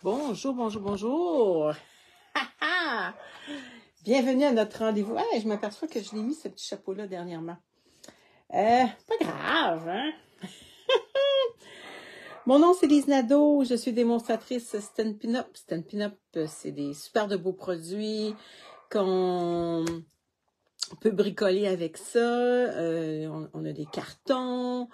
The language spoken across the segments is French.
Bonjour, bonjour, bonjour. Bienvenue à notre rendez-vous. Hey, je m'aperçois que je l'ai mis ce petit chapeau-là dernièrement. Pas grave, hein? Mon nom, c'est Lise Nadeau. Je suis démonstratrice Stampin' Up. Stampin' Up, c'est des super de beaux produits qu'on peut bricoler avec ça. On a des cartons,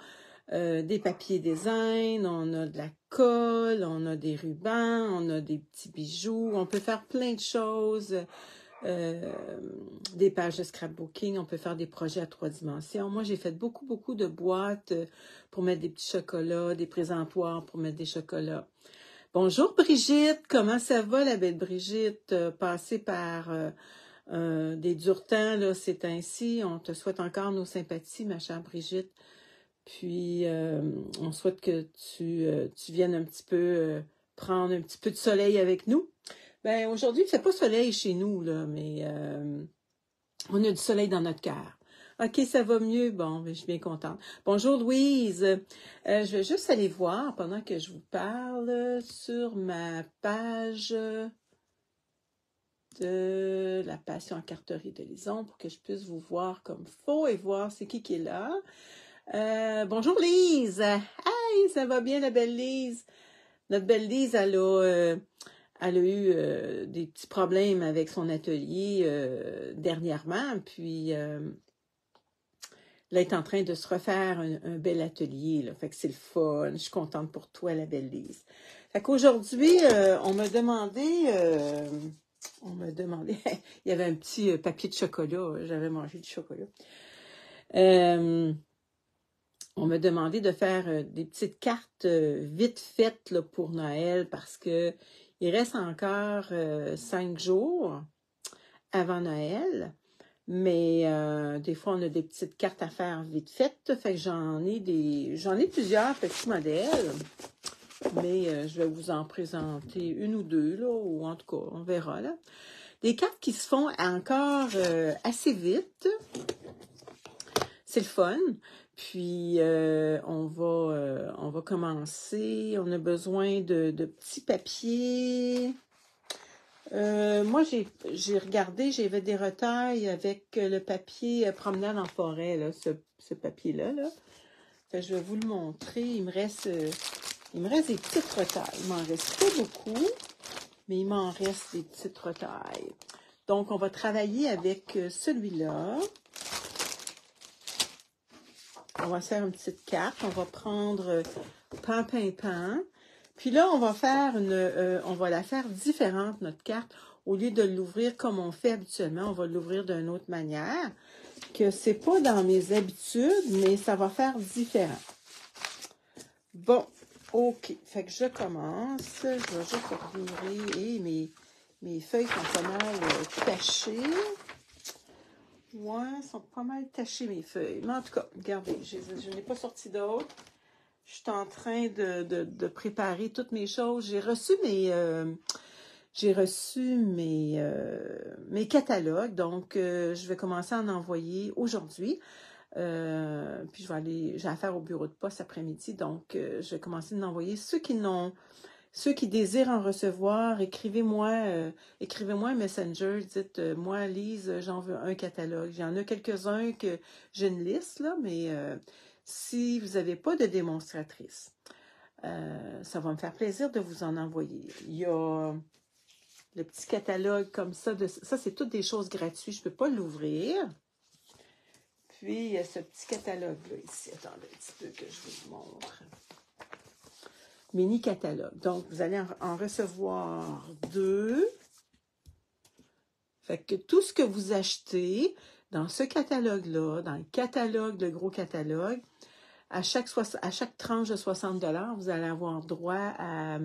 des papiers design, on a de la colle, on a des rubans, on a des petits bijoux. On peut faire plein de choses. Des pages de scrapbooking, on peut faire des projets à 3 dimensions. Moi, j'ai fait beaucoup de boîtes pour mettre des petits chocolats, des présentoirs pour mettre des chocolats. Bonjour Brigitte, comment ça va la belle Brigitte? Passée par des durs temps, là, c'est ainsi. On te souhaite encore nos sympathies, ma chère Brigitte. Puis, on souhaite que tu viennes un petit peu prendre un petit peu de soleil avec nous. Ben aujourd'hui, il ne fait pas soleil chez nous, là, mais on a du soleil dans notre cœur. OK, ça va mieux. Bon, ben, je suis bien contente. Bonjour Louise. Je vais juste aller voir pendant que je vous parle sur ma page de la passion en carterie de Lison pour que je puisse vous voir comme faut et voir c'est qui est là. Bonjour Lise. Hey, ça va bien la belle Lise? Notre belle Lise, elle a eu des petits problèmes avec son atelier dernièrement, puis elle est en train de se refaire un bel atelier, là. Fait que c'est le fun. Je suis contente pour toi, la belle Lise. Fait qu'aujourd'hui, on m'a demandé, il y avait un petit papier de chocolat, j'avais mangé du chocolat. On m'a demandé de faire des petites cartes vite faites là, pour Noël parce que il reste encore 5 jours avant Noël, mais des fois on a des petites cartes à faire vite faites, fait que j'en ai plusieurs petits modèles, mais je vais vous en présenter une ou deux là, ou en tout cas on verra là. Des cartes qui se font encore assez vite, c'est le fun. Puis, on va commencer. On a besoin de petits papiers. Moi, j'ai regardé, j'avais des retailles avec le papier promenade en forêt, là, ce papier-là. Là. Fait que je vais vous le montrer. Il me reste des petites retailles. Il m'en reste pas beaucoup, mais il m'en reste des petites retailles. Donc, on va travailler avec celui-là. On va faire une petite carte. On va prendre pan. Puis là, on va la faire différente, notre carte. Au lieu de l'ouvrir comme on fait habituellement, on va l'ouvrir d'une autre manière. Que c'est pas dans mes habitudes, mais ça va faire différent. Bon, OK. Fait que je commence. Je vais juste ouvrir. Et mes feuilles sont pas mal tachées. Ouais, sont pas mal tachées mes feuilles. Mais en tout cas, regardez, je n'ai pas sorti d'autres. Je suis en train de préparer toutes mes choses. J'ai reçu mes catalogues, donc je vais commencer à en envoyer aujourd'hui. Puis je vais faire au bureau de poste après-midi, donc je vais commencer à en envoyer ceux qui désirent en recevoir, écrivez-moi un messenger, dites moi Lise, j'en veux un catalogue. Il y en a quelques-uns que j'ai une liste là, mais si vous n'avez pas de démonstratrice, ça va me faire plaisir de vous en envoyer. Il y a le petit catalogue comme ça. Ça, c'est toutes des choses gratuites. Je ne peux pas l'ouvrir. Puis, il y a ce petit catalogue-là ici. Attendez un petit peu que je vous montre. Mini catalogue. Donc, vous allez en recevoir 2. Fait que tout ce que vous achetez dans ce catalogue-là, dans le catalogue, le gros catalogue, à chaque tranche de 60 $, vous allez avoir droit à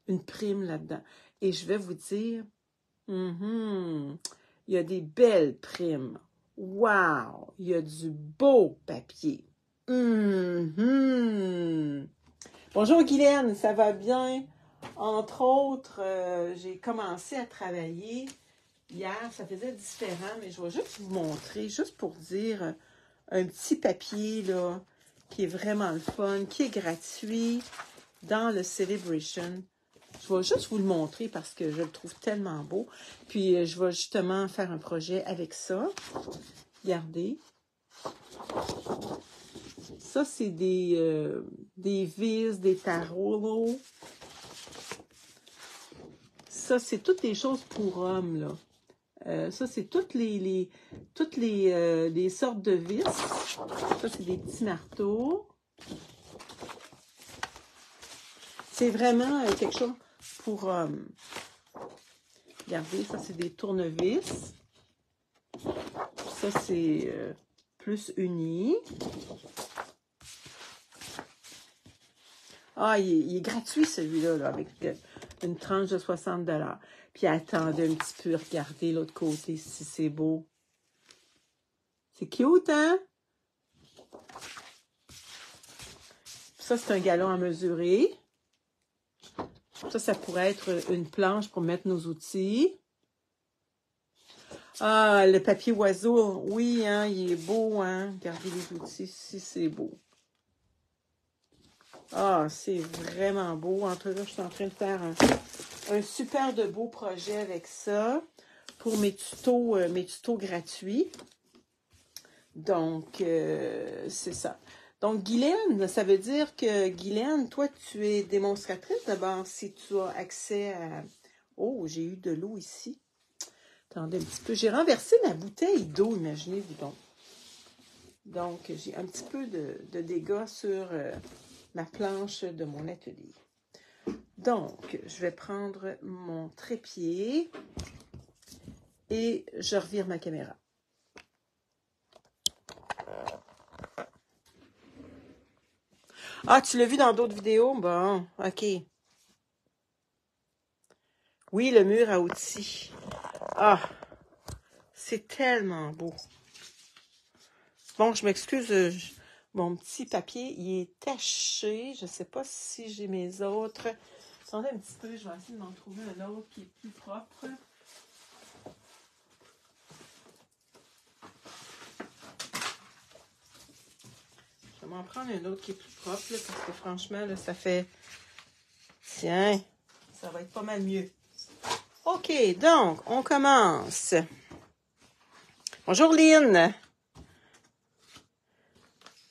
une prime là-dedans. Et je vais vous dire, il y a des belles primes. Wow! Il y a du beau papier. Bonjour Guylaine, ça va bien? Entre autres, j'ai commencé à travailler hier, ça faisait différent, mais je vais juste vous montrer, juste pour dire un petit papier là, qui est vraiment le fun, qui est gratuit dans le Celebration. Je vais juste vous le montrer parce que je le trouve tellement beau. Puis, je vais justement faire un projet avec ça. Regardez. Ça, c'est des vis, des tarots. Ça, c'est toutes des choses pour hommes, là. Ça, c'est toutes les sortes de vis. Ça, c'est des petits marteaux. C'est vraiment quelque chose pour hommes. Regardez, ça, c'est des tournevis. Ça, c'est plus uni. Ah, il est gratuit, celui-là, là, avec une tranche de 60 $. Puis attendez un petit peu, regardez l'autre côté, si c'est beau. C'est cute, hein? Ça, c'est un galon à mesurer. Ça pourrait être une planche pour mettre nos outils. Ah, le papier oiseau, oui, hein, il est beau, hein? Regardez les outils, si c'est beau. Ah, c'est vraiment beau. En tout cas, je suis en train de faire un super de beau projet avec ça pour mes tutos gratuits. Donc, c'est ça. Donc, Guylaine, ça veut dire que, Guylaine, toi, tu es démonstratrice d'abord si tu as accès à... Oh, j'ai eu de l'eau ici. Attendez un petit peu. J'ai renversé ma bouteille d'eau, imaginez-vous donc. Donc, j'ai un petit peu de dégâts sur ma planche de mon atelier. Donc, je vais prendre mon trépied et je revire ma caméra. Ah, tu l'as vu dans d'autres vidéos? Bon, OK. Oui, le mur à outils. Ah, c'est tellement beau. Bon, je m'excuse, mon petit papier, il est taché. Je ne sais pas si j'ai mes autres. Attendez un petit peu, je vais essayer de m'en trouver un autre qui est plus propre. Je vais m'en prendre un autre qui est plus propre, là, parce que franchement, là, ça fait... Tiens, ça va être pas mal mieux. OK, donc, on commence. Bonjour, Lynn.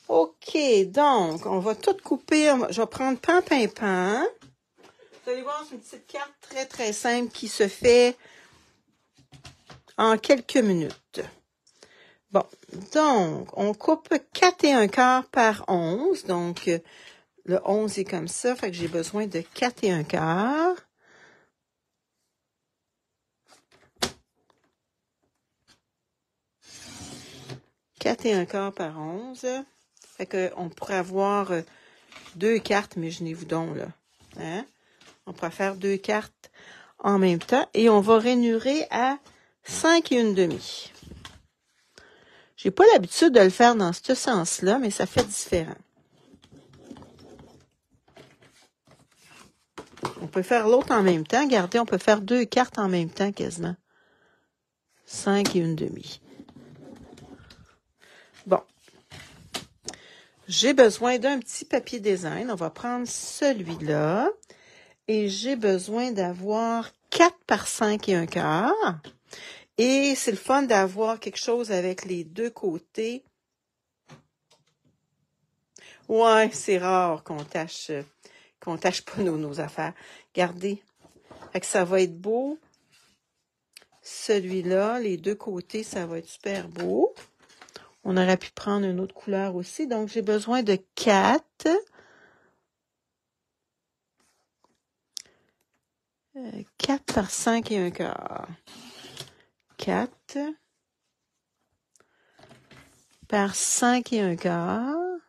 OK, donc, on va tout couper. Je vais prendre pan. Vous allez voir, c'est une petite carte très, très simple qui se fait en quelques minutes. Bon, donc, on coupe 4 1/4 par 11. Donc, le 11 est comme ça, fait que j'ai besoin de 4 1/4. Quatre et un quart par 11. Fait qu'on pourrait avoir 2 cartes, imaginez-vous donc, là. Hein? On pourrait faire 2 cartes en même temps. Et on va rainurer à 5 1/2. J'ai pas l'habitude de le faire dans ce sens-là, mais ça fait différent. On peut faire l'autre en même temps. Regardez, on peut faire 2 cartes en même temps quasiment. 5 1/2. Bon. J'ai besoin d'un petit papier design. On va prendre celui-là. Et j'ai besoin d'avoir 4 par 5 1/4. Et c'est le fun d'avoir quelque chose avec les deux côtés. Ouais, c'est rare qu'on tâche pas nos affaires. Regardez. Fait que ça va être beau. Celui-là, les deux côtés, ça va être super beau. On aurait pu prendre une autre couleur aussi. Donc, j'ai besoin de 4. 4 par 5 1/4. 4 par 5 1/4.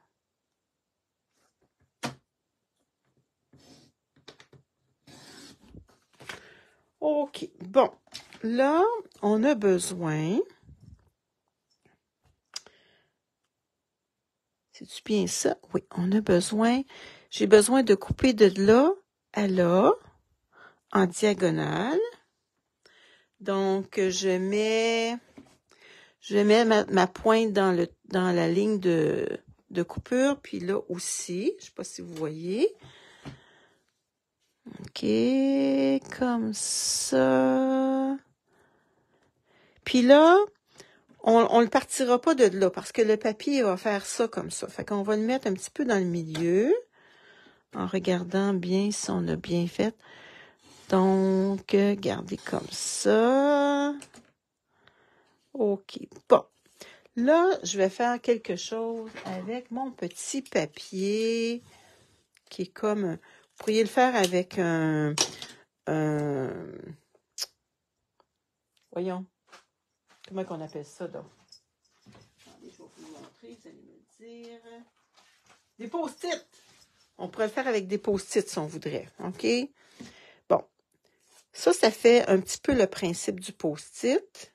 OK. Bon. Là, on a besoin... C'est-tu bien ça? Oui, on a besoin... J'ai besoin de couper de là à là, en diagonale. Donc, je mets ma pointe dans la ligne de coupure, puis là aussi, je ne sais pas si vous voyez. OK, comme ça. Puis là, on le partira pas de là parce que le papier va faire ça comme ça. Fait qu'on va le mettre un petit peu dans le milieu en regardant bien si on a bien fait. Donc, gardez comme ça. OK, bon. Là, je vais faire quelque chose avec mon petit papier qui est comme... Vous pourriez le faire avec voyons, comment qu'on appelle ça, donc? Attendez, je vais vous montrer, vous allez me dire. Des post-it! On pourrait le faire avec des post-it si on voudrait, OK? Bon, ça fait un petit peu le principe du post-it.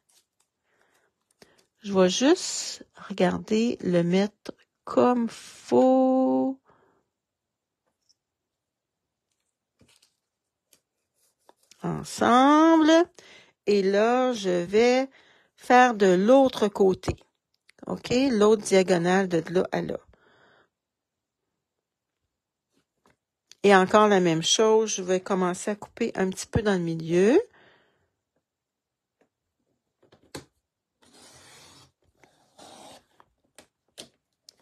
Je vais juste, regarder, le mettre comme faut. Ensemble. Et là, je vais faire de l'autre côté. OK? L'autre diagonale de là à là. Et encore la même chose, je vais commencer à couper un petit peu dans le milieu.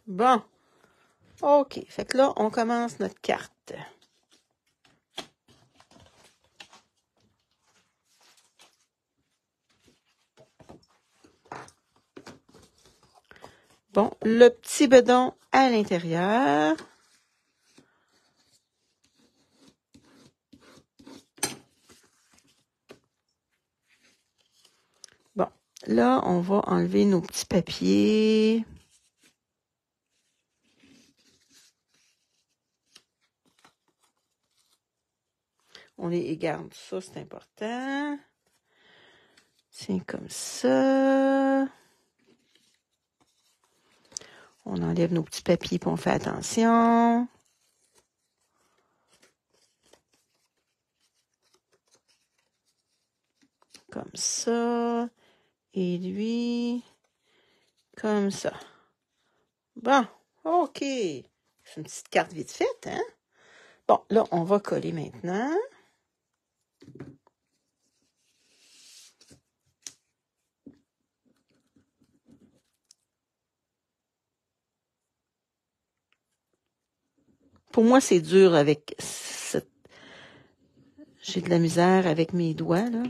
Bon. OK. Fait que là, on commence notre carte. Bon, le petit bedon à l'intérieur. Bon, là, on va enlever nos petits papiers. On les garde, ça, c'est important. Tiens, comme ça. On enlève nos petits papiers et on fait attention. Comme ça. Et lui, comme ça. Bon, OK. C'est une petite carte vite faite, hein? Bon, là, on va coller maintenant. Pour moi, c'est dur avec cette... J'ai de la misère avec mes doigts, là.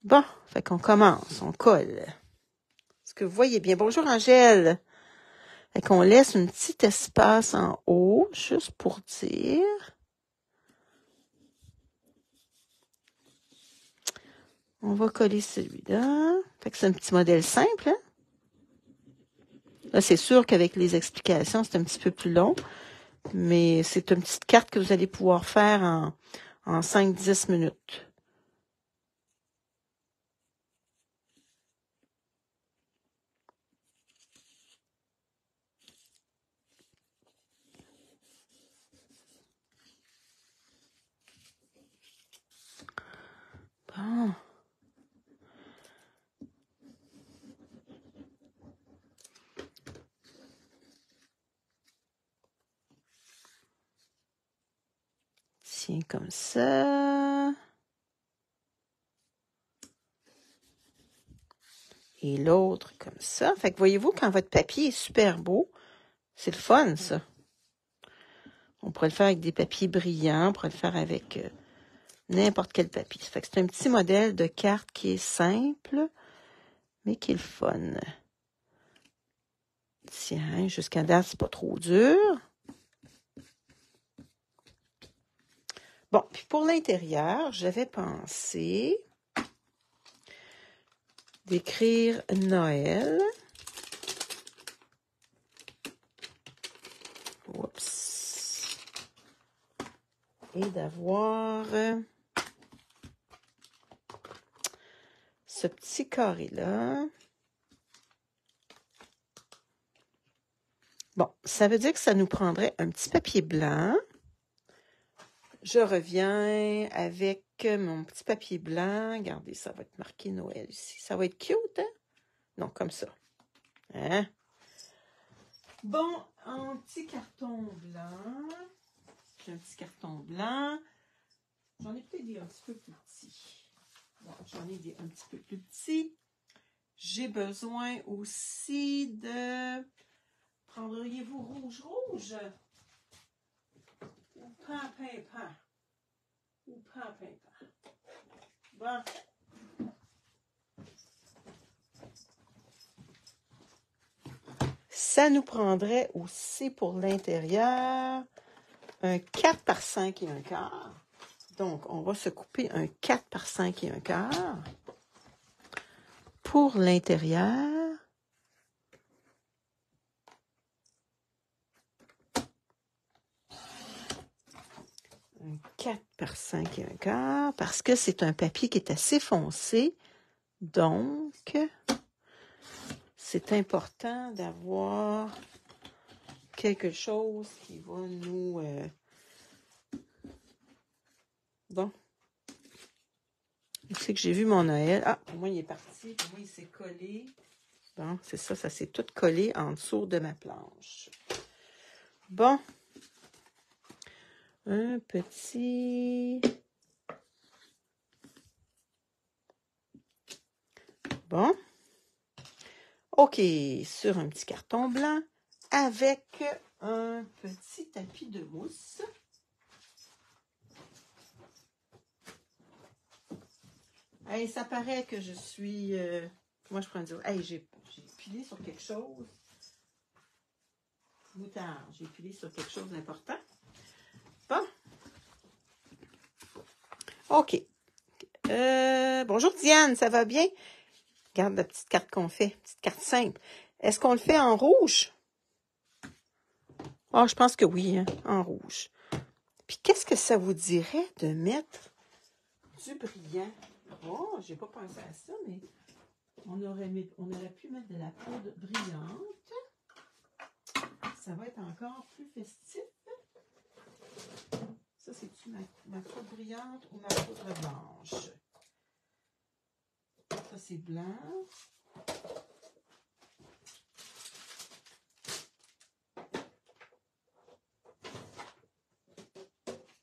Bon, fait qu'on commence, on colle. Est-ce que vous voyez bien? Bonjour, Angèle. Fait qu'on laisse un petit espace en haut, juste pour dire. On va coller celui-là. Fait que c'est un petit modèle simple, hein? Là, c'est sûr qu'avec les explications, c'est un petit peu plus long. Mais c'est une petite carte que vous allez pouvoir faire en 5-10 minutes. Bon. Tiens, comme ça. Et l'autre, comme ça. Fait que voyez-vous, quand votre papier est super beau, c'est le fun, ça. On pourrait le faire avec des papiers brillants, on pourrait le faire avec n'importe quel papier. Fait que c'est un petit modèle de carte qui est simple, mais qui est le fun. Tiens, jusqu'à date, c'est pas trop dur. Bon, puis pour l'intérieur, j'avais pensé d'écrire Noël. Oups. Et d'avoir ce petit carré-là. Bon, ça veut dire que ça nous prendrait un petit papier blanc. Je reviens avec mon petit papier blanc. Regardez, ça va être marqué Noël ici. Ça va être cute, hein? Non, comme ça. Hein? Bon, en petit carton blanc. J'ai un petit carton blanc. J'en ai peut-être des un petit peu plus petits. Bon, j'en ai des un petit peu plus petits. J'ai besoin aussi de... Prendriez-vous rouge? Ou pan? Ou pan? Bon. Ça nous prendrait aussi pour l'intérieur un 4 par 5 et un quart. Donc, on va se couper un 4 par 5 et un quart. Pour l'intérieur, un 4 par 5 et un quart, parce que c'est un papier qui est assez foncé. Donc, c'est important d'avoir quelque chose qui va nous... Bon. Je sais que j'ai vu mon Noël. Ah, pour moi, il est parti. Pour moi, il s'est collé. Bon, c'est ça, ça s'est tout collé en dessous de ma planche. Bon. Un petit... Bon. OK, sur un petit carton blanc avec un petit tapis de mousse. Hey, ça paraît que je suis... moi, je prends dire... Hey, j'ai pilé sur quelque chose. Moutarde, j'ai pilé sur quelque chose d'important. Bon. OK. Bonjour Diane, ça va bien? Regarde la petite carte qu'on fait, petite carte simple. Est-ce qu'on le fait en rouge? Ah, je pense que oui, hein, en rouge. Puis qu'est-ce que ça vous dirait de mettre du brillant? Oh, j'ai pas pensé à ça, mais on aurait pu mettre de la poudre brillante. Ça va être encore plus festif. Ça, c'est-tu ma poudre brillante ou ma poudre blanche? Ça, c'est blanc.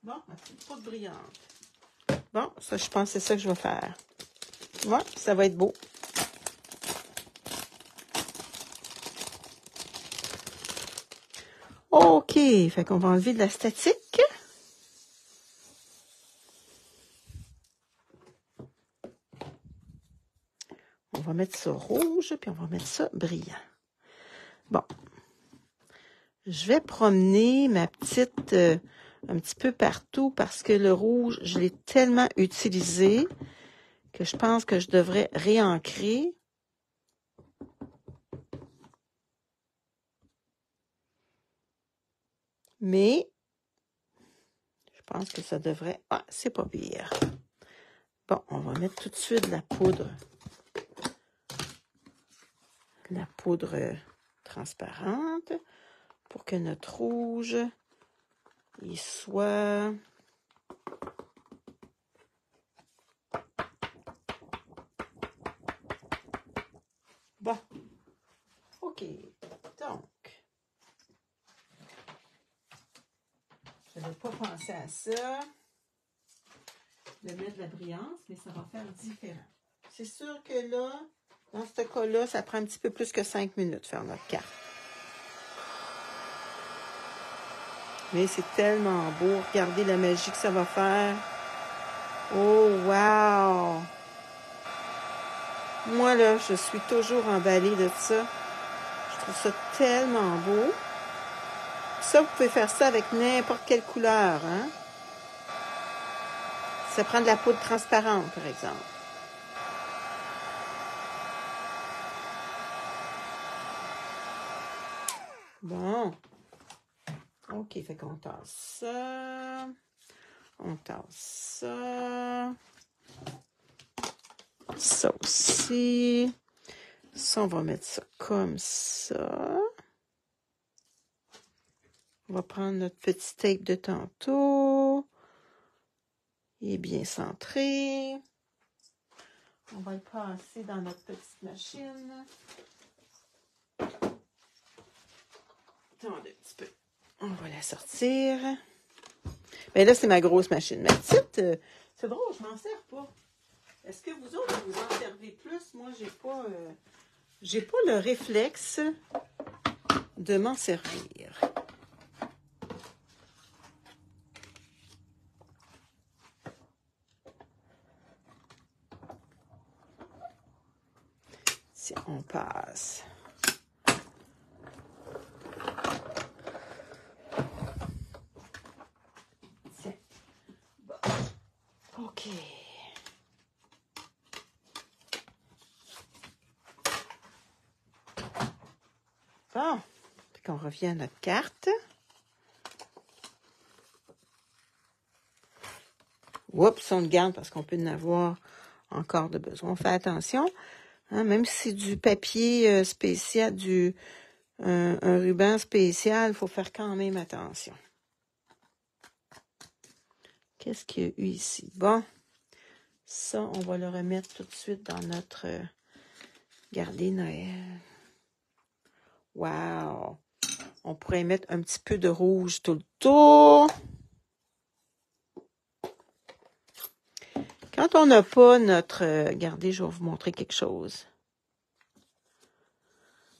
Bon, ma petite poudre brillante. Bon, ça, je pense que c'est ça que je vais faire. Ouais, ça va être beau. OK, fait qu'on va enlever de la statique. On va mettre ça rouge, puis on va mettre ça brillant. Bon. Je vais promener ma petite un petit peu partout parce que le rouge, je l'ai tellement utilisé que je pense que je devrais réancrer. Mais, je pense que ça devrait... Ah, c'est pas pire. Bon, on va mettre tout de suite la poudre. La poudre transparente pour que notre rouge, il soit... Bon. OK. Donc, je n'avais pas pensé à ça, de mettre de la brillance, mais ça va faire différent. C'est sûr que là, dans ce cas-là, ça prend un petit peu plus que 5 minutes faire notre carte. Mais c'est tellement beau. Regardez la magie que ça va faire. Oh, wow! Moi, là, je suis toujours emballée de ça. Je trouve ça tellement beau. Ça, vous pouvez faire ça avec n'importe quelle couleur, hein? Ça prend de la poudre transparente, par exemple. Bon. OK, fait qu'on tasse ça. On tasse ça. Ça aussi. Ça, on va mettre ça comme ça. On va prendre notre petit tape de tantôt. Il est bien centré. On va le passer dans notre petite machine. Attendez un petit peu. On va la sortir. Mais là, c'est ma grosse machine. Ma petite, c'est drôle, je m'en sers pas. Est-ce que vous autres, vous en servez plus? Moi, j'ai pas le réflexe de m'en servir. Si on passe. Tiens. Bon. OK. Bon. Puis qu'on revient à notre carte. Oups, on le garde parce qu'on peut en avoir encore de besoin. On fait attention. Hein, même si c'est du papier spécial, un ruban spécial, il faut faire quand même attention. Qu'est-ce qu'il y a eu ici? Bon, ça, on va le remettre tout de suite dans notre Gardez Noël. Wow! On pourrait mettre un petit peu de rouge tout le tour. Quand on n'a pas notre... regardez, je vais vous montrer quelque chose.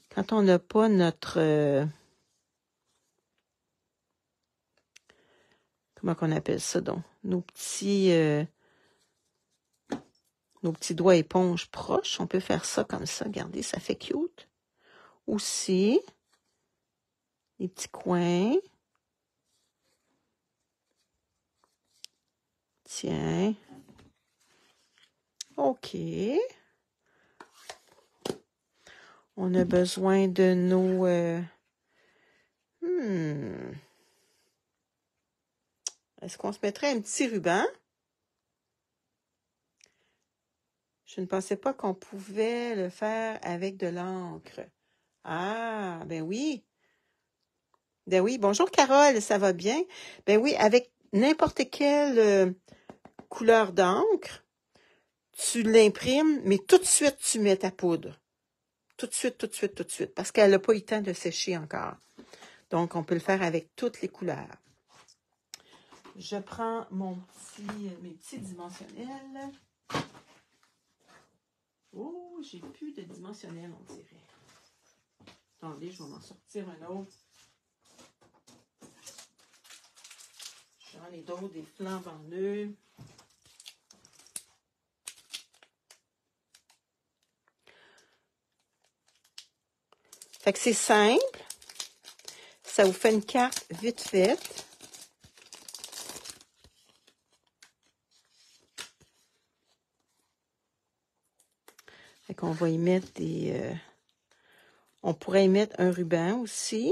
Quand on n'a pas notre... comment qu'on appelle ça donc? Nos petits doigts éponges proches. On peut faire ça comme ça. Regardez, ça fait cute. Aussi, les petits coins. Tiens. OK. On a besoin de nos... Est-ce qu'on se mettrait un petit ruban? Je ne pensais pas qu'on pouvait le faire avec de l'encre. Ah, ben oui. Ben oui. Bonjour Carole, ça va bien? Ben oui, avec n'importe quelle couleur d'encre, tu l'imprimes, mais tout de suite, tu mets ta poudre. Tout de suite, tout de suite, tout de suite, parce qu'elle n'a pas eu le temps de sécher encore. Donc, on peut le faire avec toutes les couleurs. Je prends mes petits dimensionnels. Oh, j'ai plus de dimensionnels, on dirait. Attendez, je vais m'en sortir un autre. J'en ai d'autres, des flambes en nœud. Fait que c'est simple. Ça vous fait une carte vite faite. Fait qu'on va y mettre des... on pourrait y mettre un ruban aussi.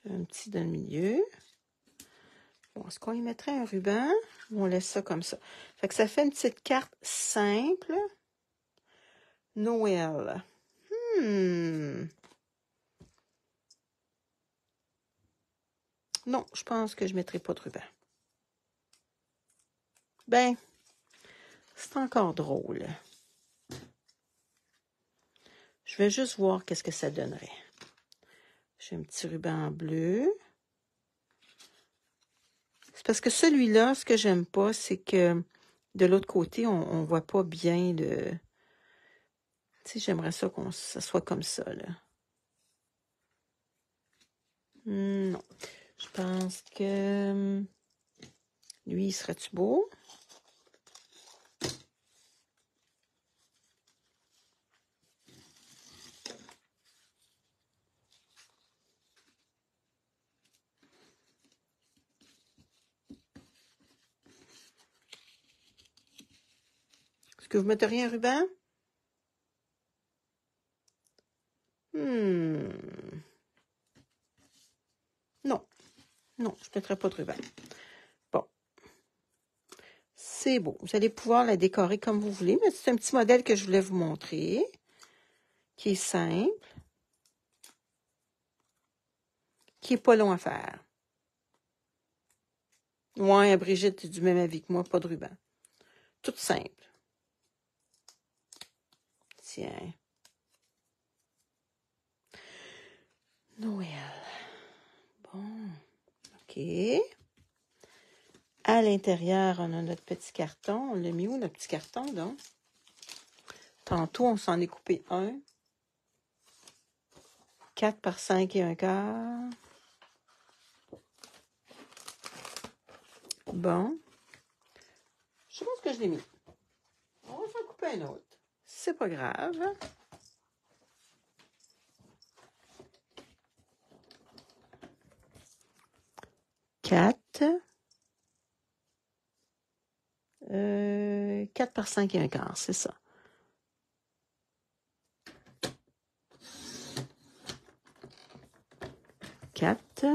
Un petit dans le milieu. Bon, est-ce qu'on y mettrait un ruban ou on laisse ça comme ça? Fait que ça fait une petite carte simple. Noël. Non, je pense que je ne mettrai pas de ruban. Ben, c'est encore drôle. Je vais juste voir qu'est-ce que ça donnerait. J'ai un petit ruban bleu. C'est parce que celui-là, ce que j'aime pas, c'est que de l'autre côté, on ne voit pas bien le... Tu sais, j'aimerais ça ça soit comme ça, là. Non. Je pense que... lui, serait-tu beau? Est-ce que vous metteriez un ruban? Non. Non, je ne mettrai pas de ruban. Bon. C'est beau. Vous allez pouvoir la décorer comme vous voulez, mais c'est un petit modèle que je voulais vous montrer, qui est simple, qui n'est pas long à faire. Ouais, Brigitte est du même avis que moi, pas de ruban. Tout simple. Tiens. OK. À l'intérieur, on a notre petit carton. On l'a mis où, notre petit carton, donc? Tantôt, on s'en est coupé un. 4 par 5 et un quart. Bon. Je sais pas ce que je l'ai mis. On va s'en couper un autre. C'est pas grave. Quatre. 4 par 5 et un quart, c'est ça. Quatre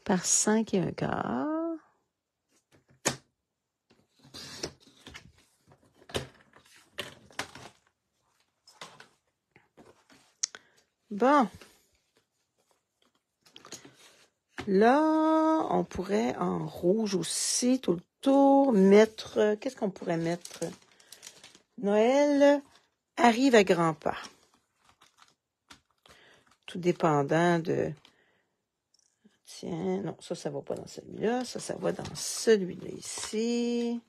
par 5 et un quart. Bon. Là, on pourrait en rouge aussi, tout le tour, mettre... Qu'est-ce qu'on pourrait mettre? Noël arrive à grands pas. Tout dépendant de... Tiens, non, ça va pas dans celui-là. Ça va dans celui-là ici.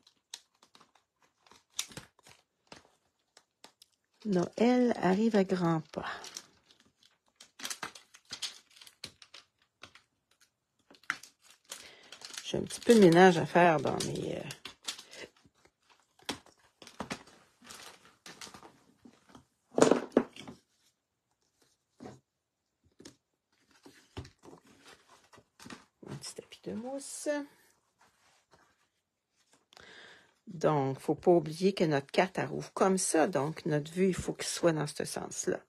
Noël arrive à grands pas. J'ai un petit peu de ménage à faire dans mes... Un petit tapis de mousse. Donc, il ne faut pas oublier que notre carte, elle rouvre comme ça. Donc, notre vue, il faut qu'il soit dans ce sens-là.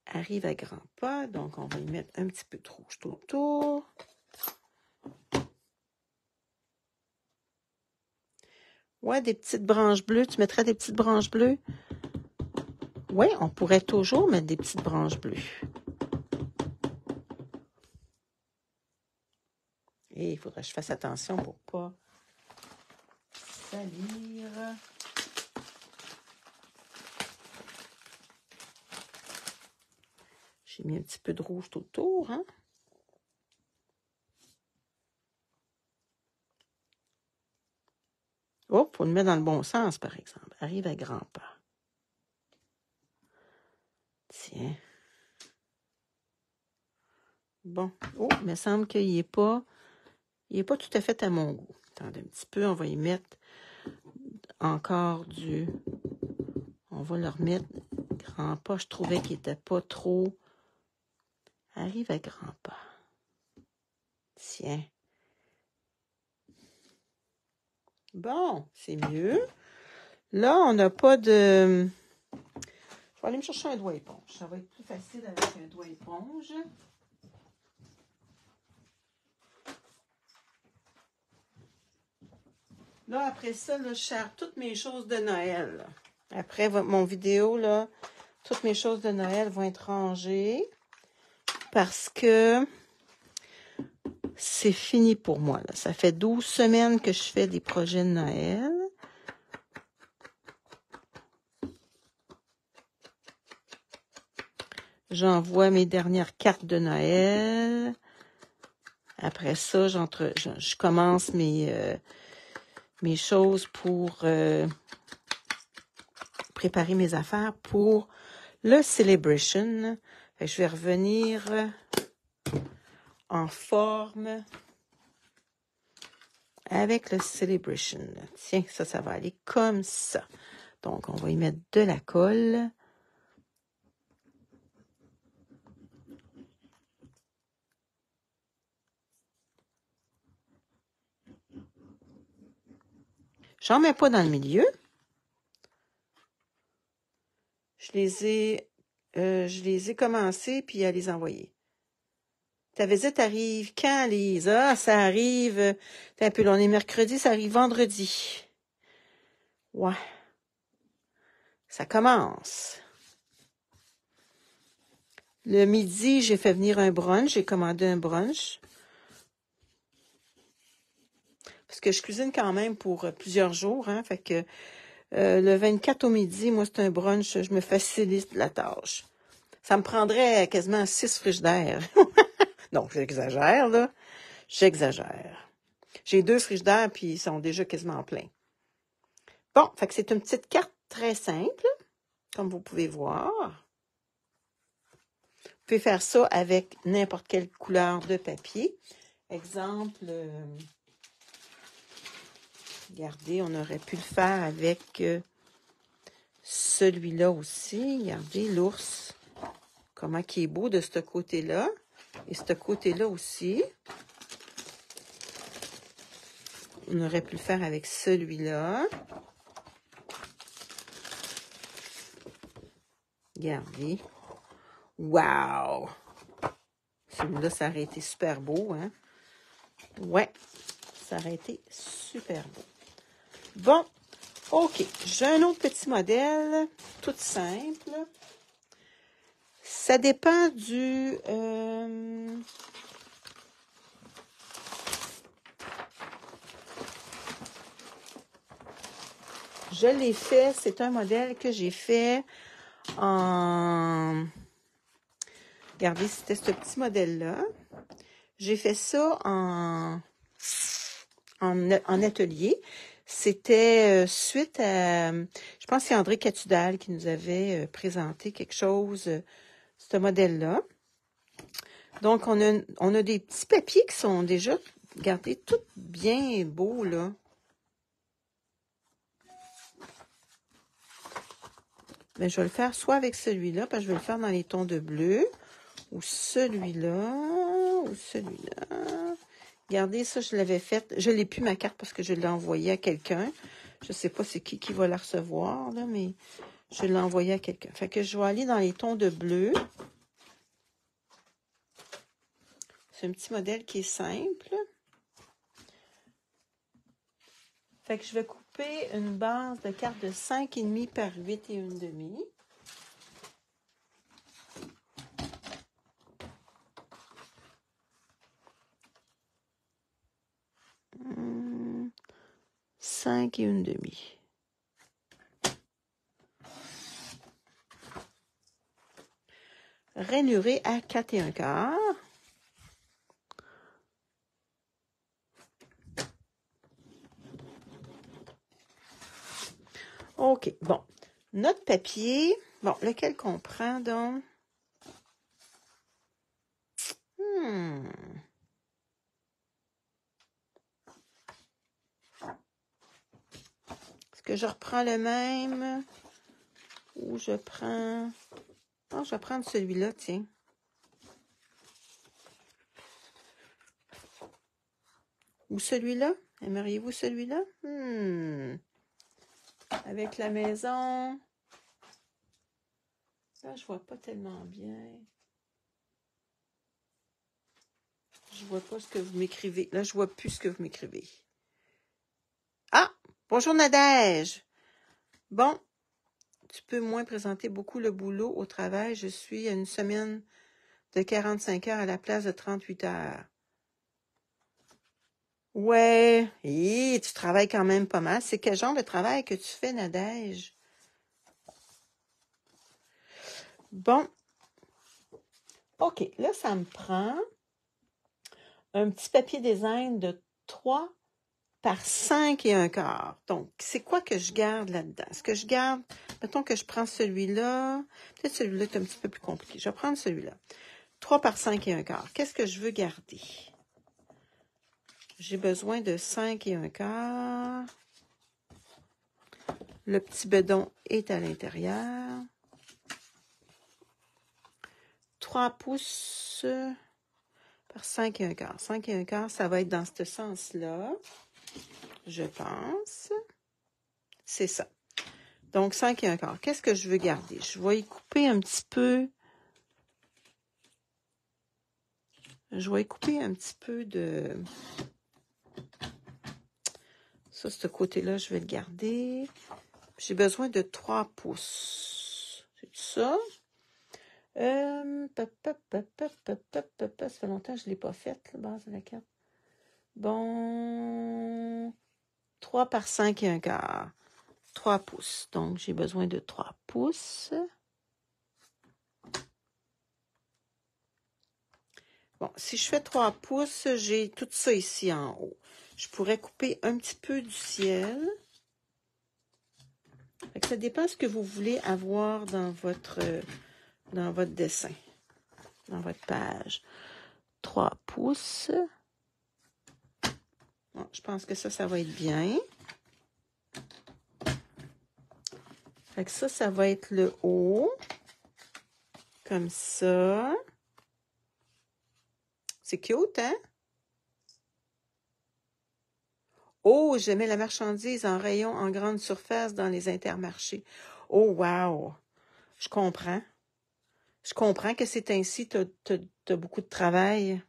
Arrive à grands pas. Donc, on va y mettre un petit peu de rouge tout autour. Ouais, des petites branches bleues. Tu mettrais des petites branches bleues? Oui, on pourrait toujours mettre des petites branches bleues. Et il faudrait que je fasse attention pour ne pas salir. J'ai mis un petit peu de rouge tout autour, hein? Oh, faut le mettre dans le bon sens, par exemple. Arrive à grands pas. Tiens. Bon. Oh, il me semble qu'il n'est pas tout à fait à mon goût. Attendez un petit peu, on va y mettre encore du... On va le remettre grand pas. Je trouvais qu'il n'était pas trop... Arrive à grands pas. Tiens. Bon, c'est mieux. Là, on n'a pas de... Je vais aller me chercher un doigt éponge. Ça va être plus facile avec un doigt éponge. Là, après ça, là, je sers toutes mes choses de Noël. Après mon vidéo, là, toutes mes choses de Noël vont être rangées parce que c'est fini pour moi. Là. Ça fait 12 semaines que je fais des projets de Noël. J'envoie mes dernières cartes de Noël. Après ça, je commence mes choses pour préparer mes affaires pour le Celebration. Je vais revenir en forme avec le Celebration. Tiens, ça va aller comme ça. Donc, on va y mettre de la colle. J'en mets pas dans le milieu. Je les ai commencés puis à les envoyer. Ta visite arrive quand, Lise? Ah, ça arrive. Un peu, là, on est mercredi, ça arrive vendredi. Ouais. Ça commence. Le midi, j'ai fait venir un brunch. J'ai commandé un brunch. Parce que je cuisine quand même pour plusieurs jours, hein. Fait que le 24 au midi, moi, c'est un brunch. Je me facilite la tâche. Ça me prendrait quasiment 6 frigidaires. Non, j'exagère, là. J'exagère. J'ai 2 frigidaires, puis ils sont déjà quasiment pleins. Bon, fait que c'est une petite carte très simple, comme vous pouvez voir. Vous pouvez faire ça avec n'importe quelle couleur de papier. Exemple, regardez, on aurait pu le faire avec celui-là aussi. Regardez, l'ours. Comment il est beau de ce côté-là. Et ce côté-là aussi. On aurait pu le faire avec celui-là. Regardez. Wow! Celui-là, ça aurait été super beau, hein? Ouais, ça aurait été super beau. Bon, OK. J'ai un autre petit modèle, tout simple. Ça dépend du... je l'ai fait, c'est un modèle que j'ai fait en... Regardez, c'était ce petit modèle-là. J'ai fait ça en atelier. C'était suite à... Je pense que c'est André Catudal qui nous avait présenté quelque chose, ce modèle-là. Donc, on a des petits papiers qui sont déjà, regardez, tout bien beaux, là. Mais je vais le faire soit avec celui-là, parce que je vais le faire dans les tons de bleu, ou celui-là, ou celui-là. Regardez, ça, je l'avais fait. Je l'ai plus, ma carte, parce que je l'ai envoyée à quelqu'un. Je ne sais pas c'est qui va la recevoir, là, mais je l'ai envoyée à quelqu'un. Fait que je vais aller dans les tons de bleu. C'est un petit modèle qui est simple. Fait que je vais couper une base de carte de 5,5 par 8 et 1/2. Hum, 5 et 1/2. Rainuré à 4 1/4. OK, bon. Notre papier, bon, lequel qu'on prend donc? Est-ce que je reprends le même? Ou je prends... Non, je vais prendre celui-là, tiens. Ou celui-là? Aimeriez-vous celui-là? Avec la maison... Là, je vois pas tellement bien. Je vois pas ce que vous m'écrivez. Là, je vois plus ce que vous m'écrivez. Ah! Bonjour Nadège! Bon, tu peux moins présenter beaucoup le boulot au travail. Je suis à une semaine de 45 heures à la place de 38 heures. Ouais, et tu travailles quand même pas mal. C'est quel genre de travail que tu fais, Nadège? Bon. OK, là, ça me prend un petit papier design de 3 par 5 et 1/4. Donc, c'est quoi que je garde là-dedans? Est-ce que je garde, mettons que je prends celui-là, peut-être celui-là est un petit peu plus compliqué. Je vais prendre celui-là. 3 par 5 et 1/4. Qu'est-ce que je veux garder? J'ai besoin de 5 et 1/4. Le petit bedon est à l'intérieur. 3 pouces par 5 et 1/4. 5 et 1/4, ça va être dans ce sens-là, je pense. C'est ça. Donc, 5 et 1/4. Qu'est-ce que je veux garder? Je vais y couper un petit peu. Je vais y couper un petit peu de... Ça, ce côté-là, je vais le garder. J'ai besoin de 3 pouces. C'est ça? Ça fait longtemps que je ne l'ai pas faite, la base de la carte. Bon, 3 par 5 et 1/4. 3 pouces. Donc, j'ai besoin de 3 pouces. Bon, si je fais 3 pouces, j'ai tout ça ici en haut. Je pourrais couper un petit peu du ciel. Fait que ça dépend de ce que vous voulez avoir dans votre dessin, dans votre page. 3 pouces. Bon, je pense que ça va être bien. Fait que ça va être le haut. Comme ça. C'est cute, hein? Oh, je mets la marchandise en rayon en grande surface dans les intermarchés. Oh, wow! Je comprends. Je comprends que c'est ainsi, t'as beaucoup de travail.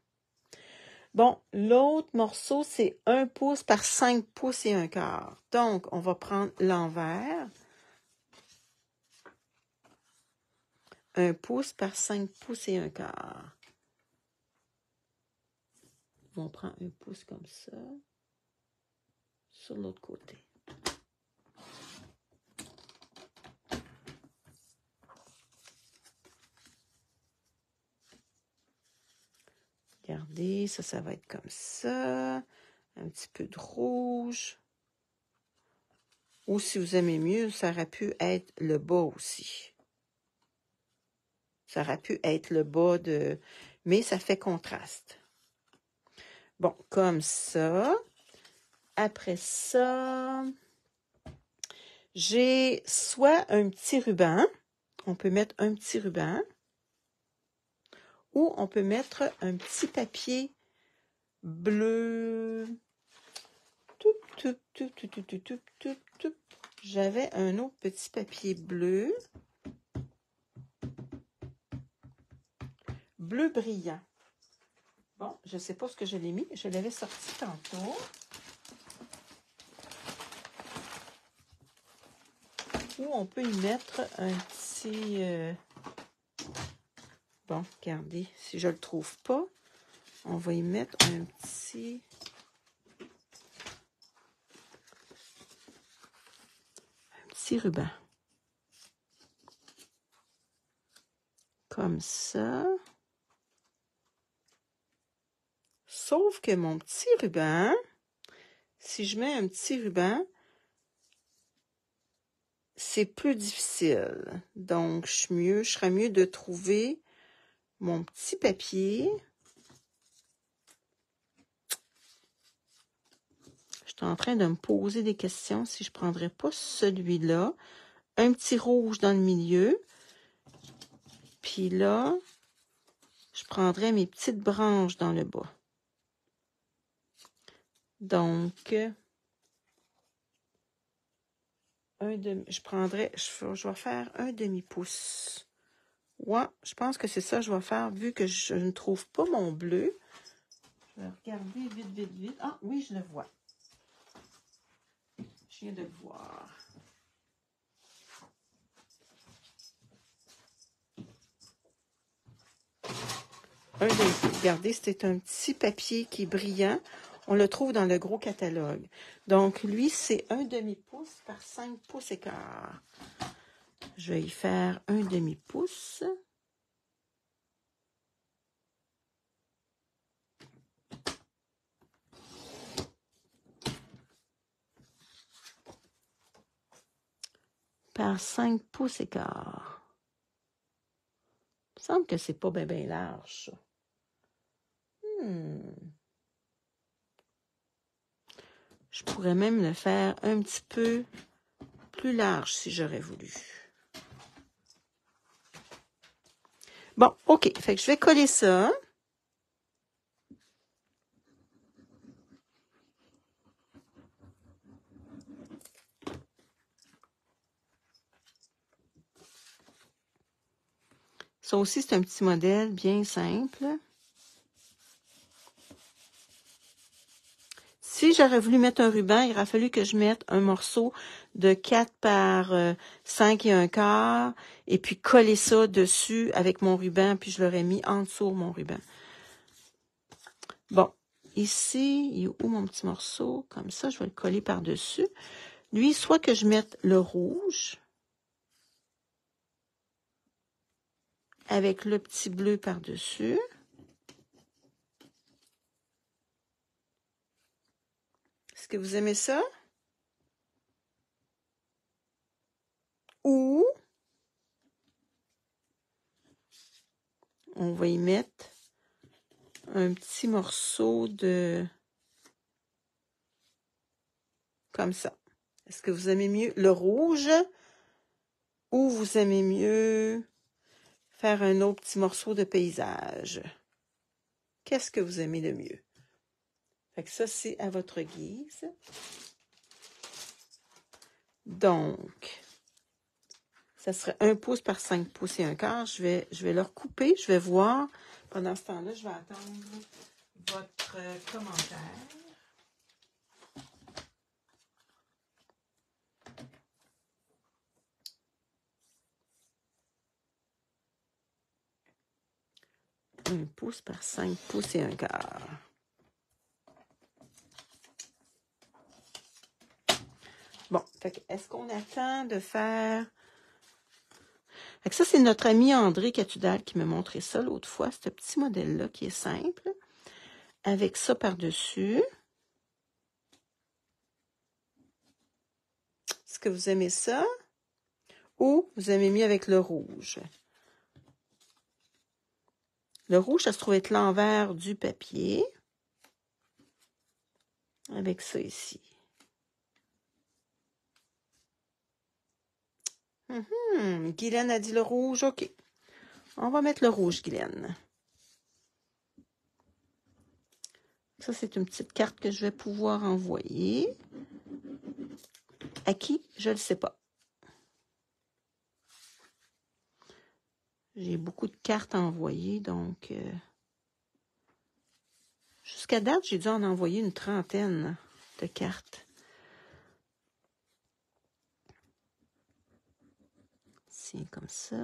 Bon, l'autre morceau, c'est 1 pouce par 5 pouces et 1/4. Donc, on va prendre l'envers. 1 pouce par 5 pouces et 1/4. On prend 1 pouce comme ça. Sur l'autre côté. Regardez, ça va être comme ça. Un petit peu de rouge. Ou si vous aimez mieux, ça aurait pu être le bas aussi. Ça aurait pu être le bas de... Mais ça fait contraste. Bon, comme ça. Après ça, j'ai soit un petit ruban. On peut mettre un petit ruban. Ou on peut mettre un petit papier bleu. J'avais un autre petit papier bleu. Bleu brillant. Bon, je ne sais pas ce que je l'ai mis. Je l'avais sorti tantôt. Ou on peut y mettre un petit... Bon, regardez, si je ne le trouve pas, on va y mettre un petit ruban. Comme ça. Sauf que mon petit ruban, si je mets un petit ruban, c'est plus difficile. Donc, je serais mieux de trouver mon petit papier. Je suis en train de me poser des questions si je ne prendrais pas celui-là. Un petit rouge dans le milieu. Puis là, je prendrais mes petites branches dans le bas. Donc, je vais faire un demi-pouce. Ouais, je pense que c'est ça que je vais faire vu que je ne trouve pas mon bleu. Je vais regarder vite. Ah, oui, je le vois. Je viens de le voir. Regardez, c'est un petit papier qui est brillant. On le trouve dans le gros catalogue. Donc, lui, c'est un demi-pouce par 5 pouces et quart. Je vais y faire un demi-pouce. Par 5 pouces et quart. Il me semble que c'est pas bien large. Je pourrais même le faire un petit peu plus large si j'aurais voulu. Bon, OK. Fait que je vais coller ça. Ça aussi, c'est un petit modèle bien simple. Si j'aurais voulu mettre un ruban, il aurait fallu que je mette un morceau de 4 par 5 et 1/4 et puis coller ça dessus avec mon ruban, puis je l'aurais mis en dessous mon ruban. Bon, ici, il est où mon petit morceau? Comme ça, je vais le coller par-dessus. Lui, soit que je mette le rouge avec le petit bleu par-dessus. que vous aimez ça? Ou on va y mettre un petit morceau de... comme ça. Est-ce que vous aimez mieux le rouge ou vous aimez mieux faire un autre petit morceau de paysage? Qu'est-ce que vous aimez le mieux? Fait que ça, c'est à votre guise. Donc, ça serait 1 pouce par 5 pouces et un quart. Je vais leur couper, je vais voir. Pendant ce temps-là, je vais attendre votre commentaire. Un pouce par 5 pouces et un quart. Bon, est-ce qu'on attend de faire... Fait que ça, c'est notre ami André Catudal qui m'a montré ça l'autre fois, ce petit modèle-là qui est simple, avec ça par-dessus. Est-ce que vous aimez ça? Ou vous aimez mieux avec le rouge? Le rouge, ça se trouve être l'envers du papier. Avec ça ici. Guylaine a dit le rouge. OK. On va mettre le rouge, Guylaine. Ça, c'est une petite carte que je vais pouvoir envoyer. À qui? Je ne le sais pas. J'ai beaucoup de cartes à envoyer, donc... jusqu'à date, j'ai dû en envoyer une 30aine de cartes. C'est comme ça.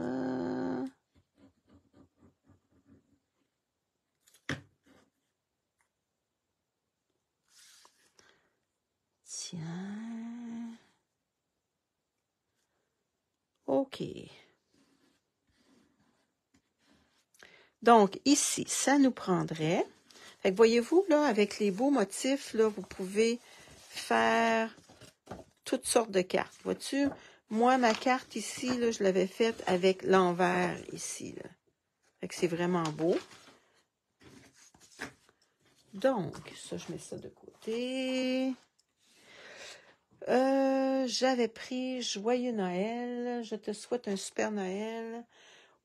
Tiens. OK. Donc, ici, ça nous prendrait... Fait que voyez-vous, là, avec les beaux motifs, là, vous pouvez faire toutes sortes de cartes. Vois-tu? Moi, ma carte ici, là, je l'avais faite avec l'envers ici, là. Fait que c'est vraiment beau. Donc, ça, je mets ça de côté. J'avais pris Joyeux Noël, je te souhaite un super Noël.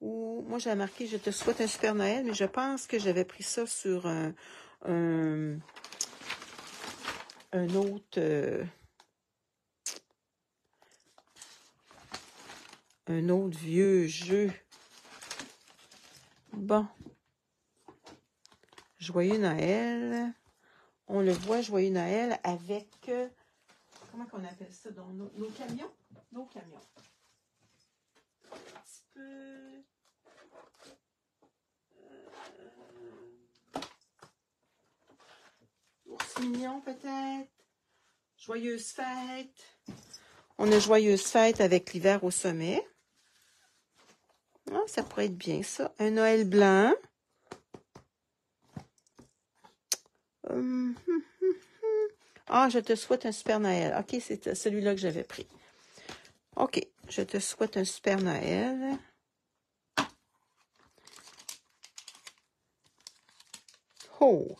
Ou moi, j'avais marqué je te souhaite un super Noël, mais je pense que j'avais pris ça sur un autre... un autre vieux jeu. Bon. Joyeux Noël. On le voit, Joyeux Noël, avec... comment qu'on appelle ça? Donc, nos camions? Nos camions. Un petit peu... ours mignon, peut-être. Joyeuse fête. On a Joyeuse fête avec l'hiver au sommet. Ah, ça pourrait être bien, ça. Un Noël blanc. Ah, je te souhaite un super Noël. OK, c'est celui-là que j'avais pris. OK, je te souhaite un super Noël. Oh!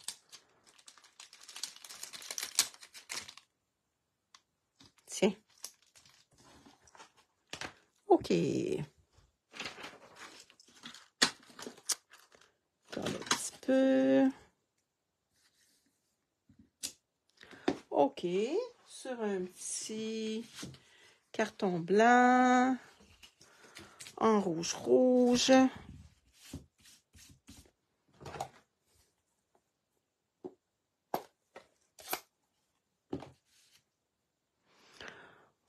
Tiens. OK. Encore un petit peu. OK. Sur un petit carton blanc. En rouge.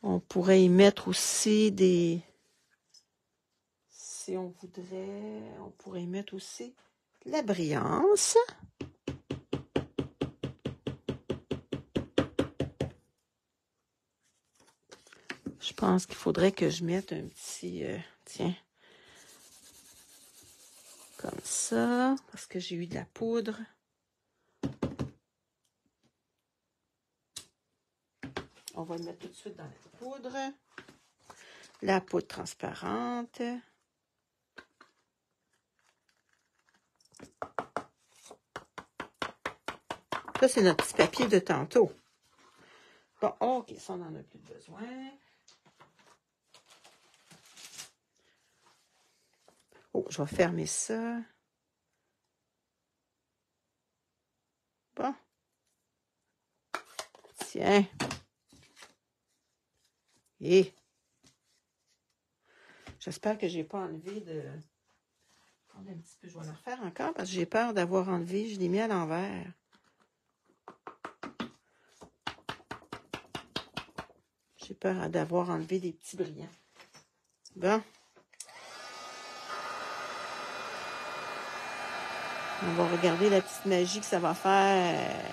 On pourrait y mettre aussi des... Si on voudrait, on pourrait y mettre aussi la brillance. Je pense qu'il faudrait que je mette un petit... tiens. Comme ça, parce que j'ai eu de la poudre. on va le mettre tout de suite dans la poudre. La poudre transparente. Ça, c'est notre petit papier de tantôt. Bon, OK, ça, on n'en a plus besoin. Oh, je vais fermer ça. Bon. Tiens. Et j'espère que je n'ai pas enlevé de... Un petit peu, je vais le refaire encore parce que j'ai peur d'avoir enlevé. Je l'ai mis à l'envers. J'ai peur d'avoir enlevé des petits brillants. Bon. On va regarder la petite magie que ça va faire.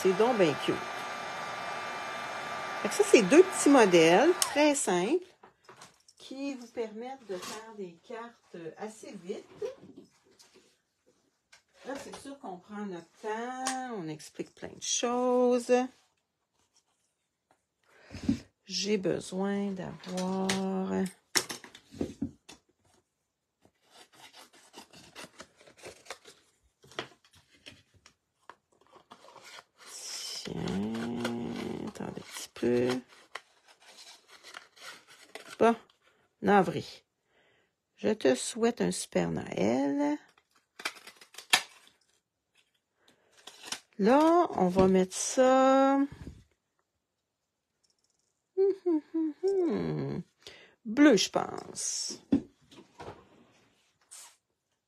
C'est donc bien cute. Fait que ça, c'est deux petits modèles très simples qui vous permettent de faire des cartes assez vite. Là, c'est sûr qu'on prend notre temps, on explique plein de choses. J'ai besoin d'avoir... Tiens, attendez un petit peu. Bon, navré. Je te souhaite un super Noël. Là, on va mettre ça... Bleu, je pense.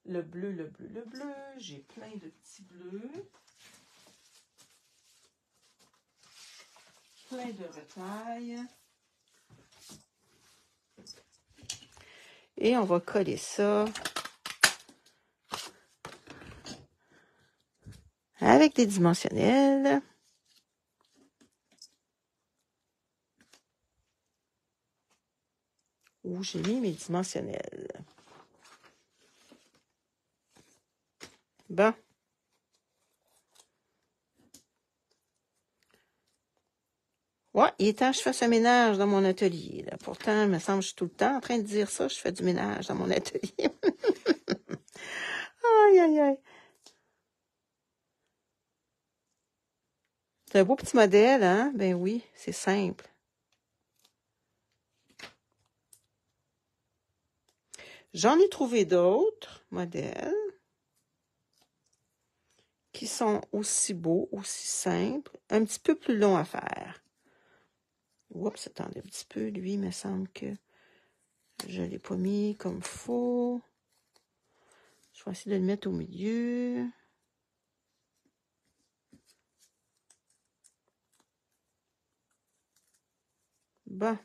Le bleu, le bleu, le bleu. J'ai plein de petits bleus. Plein de retailles. Et on va coller ça avec des dimensionnels. Où j'ai mis mes dimensionnels. Bon. Ouais, il est temps que je fasse un ménage dans mon atelier. Là. Pourtant, il me semble que je suis tout le temps en train de dire ça. Je fais du ménage dans mon atelier. Aïe, aïe, aïe. C'est un beau petit modèle, hein? Ben oui, c'est simple. J'en ai trouvé d'autres modèles qui sont aussi beaux, aussi simples, un petit peu plus longs à faire. Oups, attendez un petit peu. Lui, il me semble que je ne l'ai pas mis comme il faut. Je vais essayer de le mettre au milieu. Bon.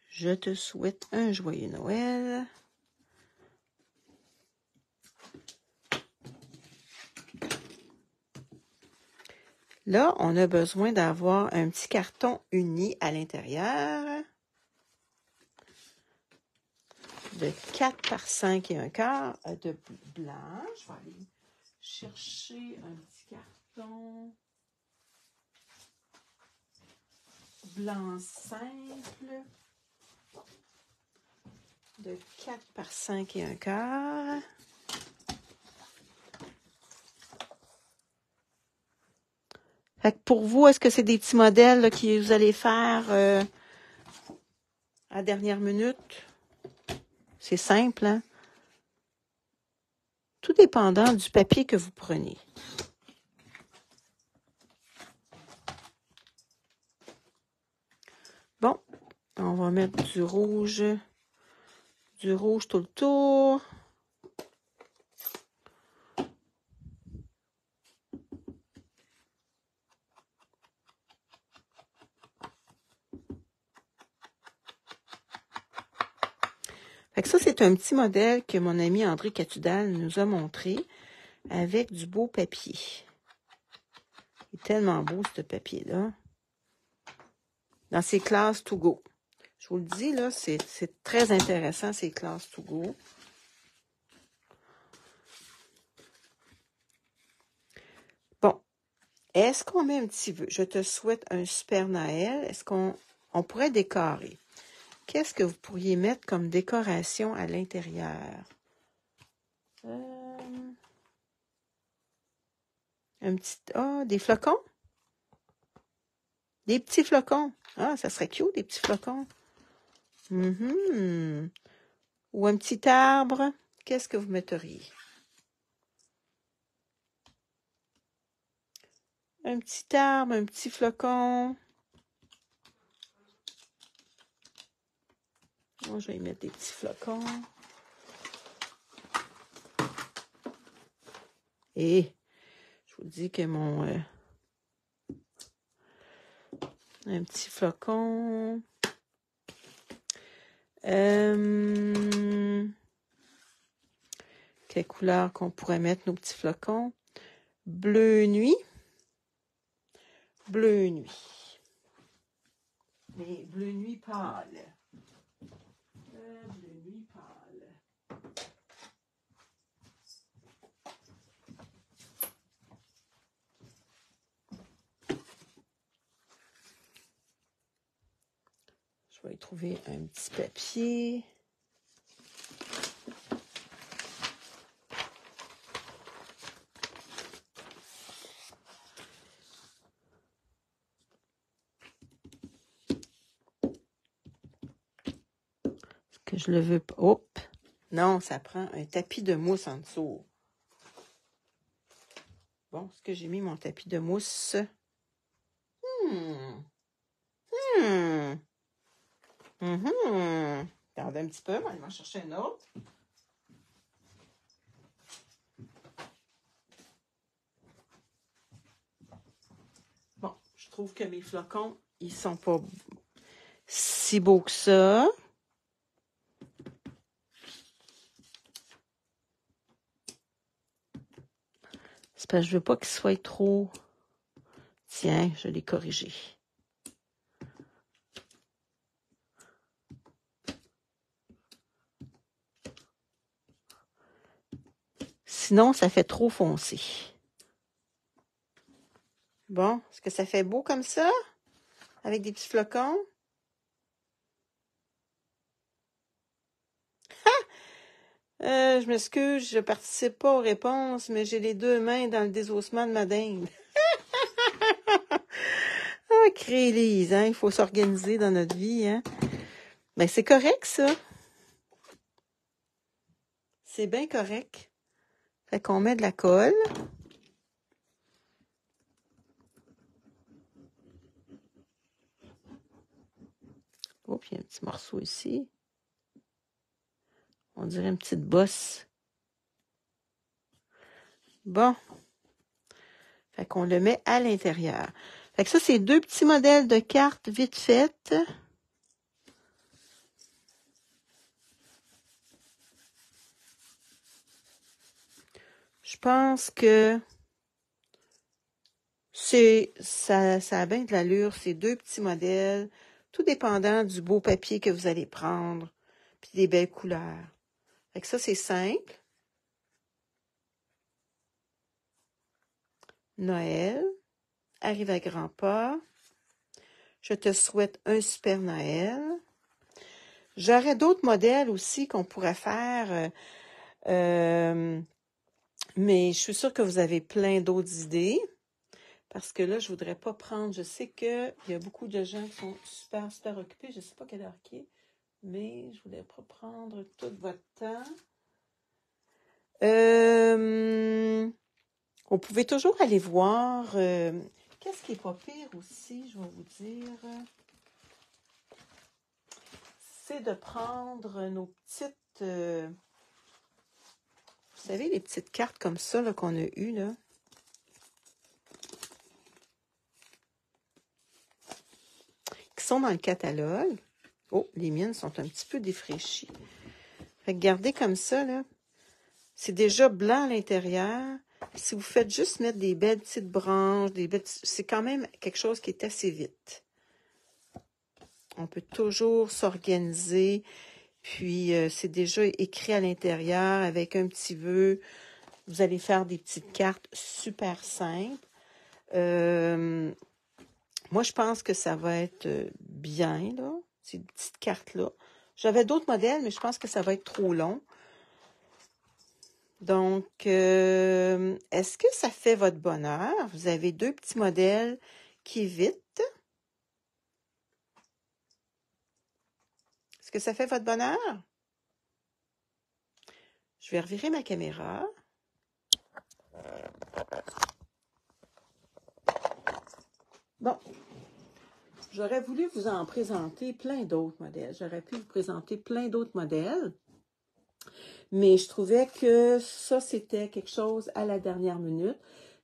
Je te souhaite un joyeux Noël. Là, on a besoin d'avoir un petit carton uni à l'intérieur de 4 par 5 et un quart de blanc. Je vais aller chercher un petit carton blanc simple de 4 par 5 et un quart. Fait que pour vous, est-ce que c'est des petits modèles là, que vous allez faire à dernière minute? C'est simple, hein? Tout dépendant du papier que vous prenez. Bon, on va mettre du rouge tout le tour. Fait que ça, c'est un petit modèle que mon ami André Catudal nous a montré avec du beau papier. Il est tellement beau, ce papier-là. Dans ses classes to go. Je vous le dis, là, c'est très intéressant, ces classes to go. Bon. Est-ce qu'on met un petit vœu? Je te souhaite un super Noël. Est-ce qu'on pourrait décorer? Qu'est-ce que vous pourriez mettre comme décoration à l'intérieur? Un petit... Ah, des flocons? Des petits flocons. Ah, ça serait cute, des petits flocons. Ou un petit arbre. Qu'est-ce que vous metteriez? Un petit arbre, un petit flocon. Moi, je vais y mettre des petits flocons. Et je vous dis que mon... un petit flocon. Quelle couleur qu'on pourrait mettre nos petits flocons? Bleu nuit. Bleu nuit. Mais bleu nuit pâle. Bleu nuit pâle. Je vais y trouver un petit papier. Que je le veux pas. Hop! Non, ça prend un tapis de mousse en dessous. Bon, est-ce que j'ai mis mon tapis de mousse? Regardez un petit peu, on va en chercher un autre. Bon, je trouve que mes flocons, ils sont pas si beaux que ça. C'est parce que je veux pas qu'ils soient trop... Tiens, je l'ai corrigé. Sinon, ça fait trop foncé. Bon, est-ce que ça fait beau comme ça? Avec des petits flocons? Je m'excuse, je participe pas aux réponses, mais j'ai les deux mains dans le désossement de ma dinde. Ah, Crélise, hein, il faut s'organiser dans notre vie, hein. Ben, c'est correct, ça. C'est bien correct. Fait qu'on met de la colle. Oh, puis il y a un petit morceau ici. On dirait une petite bosse. Bon. Fait qu'on le met à l'intérieur. Fait que ça, c'est deux petits modèles de cartes vite faites. Je pense que ça a bien de l'allure, ces deux petits modèles, tout dépendant du beau papier que vous allez prendre, puis des belles couleurs. Fait que ça, c'est simple. Noël arrive à grands pas. Je te souhaite un super Noël. J'aurais d'autres modèles aussi qu'on pourrait faire, mais je suis sûre que vous avez plein d'autres idées. Parce que là, je voudrais pas prendre... Je sais qu'il y a beaucoup de gens qui sont super, super occupés. Je ne sais pas quelle heure qu'il est, mais je voulais pas prendre tout votre temps. Vous pouvez toujours aller voir... qu'est-ce qui est pas pire aussi, je vais vous dire... c'est de prendre nos petites... vous savez, les petites cartes comme ça là, qu'on a eues, là. Qui sont dans le catalogue. Oh, les miennes sont un petit peu défraîchies. Fait que gardez comme ça, là. C'est déjà blanc à l'intérieur. Si vous faites juste mettre des belles petites branches, c'est quand même quelque chose qui est assez vite. On peut toujours s'organiser. Puis, c'est déjà écrit à l'intérieur avec un petit vœu. Vous allez faire des petites cartes super simples. Moi, je pense que ça va être bien, là, ces petites cartes-là. J'avais d'autres modèles, mais je pense que ça va être trop long. Donc, est-ce que ça fait votre bonheur? Vous avez 2 petits modèles qui évitent. Est-ce que ça fait votre bonheur? Je vais revirer ma caméra. Bon, j'aurais voulu vous en présenter plein d'autres modèles. J'aurais pu vous présenter plein d'autres modèles. Mais je trouvais que ça, c'était quelque chose à la dernière minute.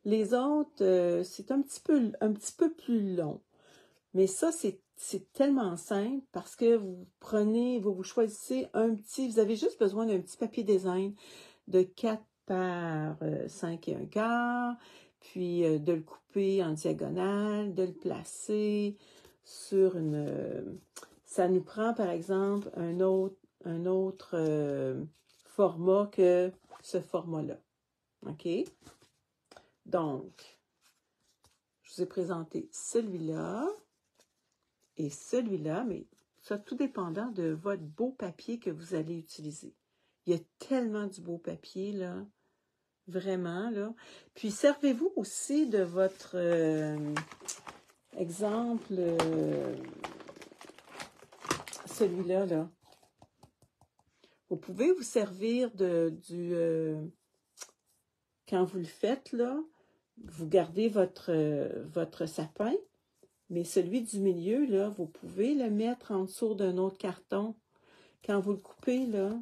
Les autres, c'est un petit peu plus long. Mais ça, c'est tellement simple parce que vous choisissez vous avez juste besoin d'un petit papier design de 4 par 5 et 1/4, puis de le couper en diagonale, de le placer sur ça nous prend, par exemple, un autre format que ce format-là. OK? Donc, je vous ai présenté celui-là et celui-là, mais ça tout dépendant de votre beau papier que vous allez utiliser. Il y a tellement du beau papier, là. Vraiment, là. Puis, servez-vous aussi de votre exemple, celui-là, là. Vous pouvez vous servir quand vous le faites, là, vous gardez votre sapin, mais celui du milieu, là, vous pouvez le mettre en dessous d'un autre carton. Quand vous le coupez, là,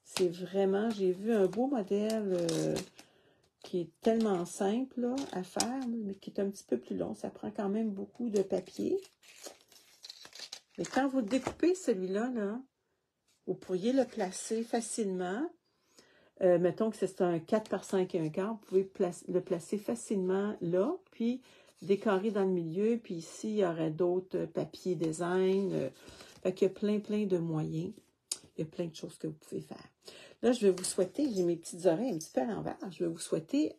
c'est vraiment, j'ai vu un beau modèle qui est tellement simple là, à faire, mais qui est un petit peu plus long. Ça prend quand même beaucoup de papier. Mais quand vous découpez celui-là, là, vous pourriez le placer facilement. Mettons que c'est un 4 par 5 et 1/4, vous pouvez le placer facilement là, puis décorer dans le milieu, puis ici, il y aurait d'autres papiers design. Fait qu'il y a plein de moyens. Il y a plein de choses que vous pouvez faire. Là, je vais vous souhaiter, j'ai mes petites oreilles un petit peu à l'envers, je vais vous souhaiter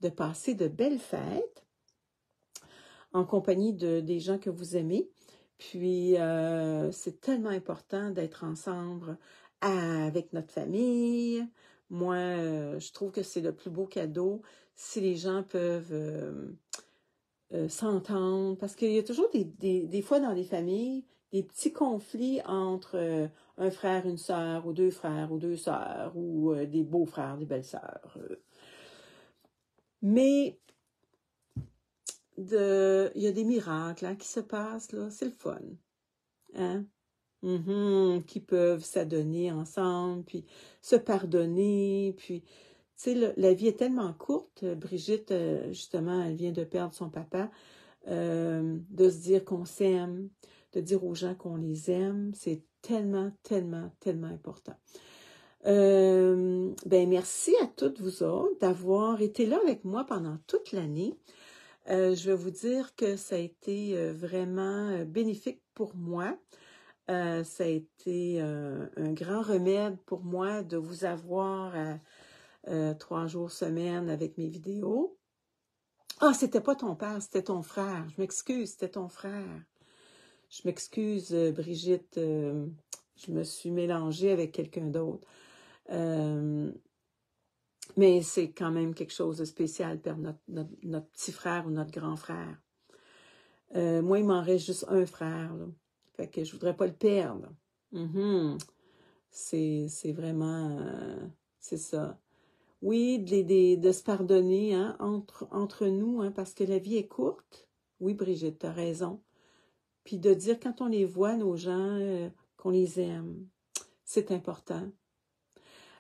de passer de belles fêtes en compagnie des gens que vous aimez. Puis, c'est tellement important d'être ensemble avec notre famille. Moi, je trouve que c'est le plus beau cadeau si les gens peuvent s'entendre. Parce qu'il y a toujours des fois dans les familles, des petits conflits entre un frère, une sœur, ou 2 frères, ou 2 sœurs, ou des beaux-frères, des belles-sœurs. Mais il y a des miracles hein, qui se passent, là. C'est le fun. Hein? Qui peuvent s'adonner ensemble, puis se pardonner, puis, tu sais, la vie est tellement courte. Brigitte, justement, elle vient de perdre son papa, de se dire qu'on s'aime, de dire aux gens qu'on les aime, c'est tellement important. Merci à toutes vous autres d'avoir été là avec moi pendant toute l'année. Je vais vous dire que ça a été vraiment bénéfique pour moi. Ça a été un grand remède pour moi de vous avoir 3 jours semaine avec mes vidéos. Ah, c'était pas ton père, c'était ton frère. Je m'excuse, c'était ton frère. Je m'excuse, Brigitte, je me suis mélangée avec quelqu'un d'autre. Mais c'est quand même quelque chose de spécial, perdre notre petit frère ou notre grand frère. Moi, il m'en reste juste un frère, là. Fait que je voudrais pas le perdre. C'est vraiment, c'est ça. Oui, de se pardonner hein, entre nous, hein, parce que la vie est courte. Oui, Brigitte, tu as raison. Puis de dire quand on les voit, nos gens, qu'on les aime. C'est important.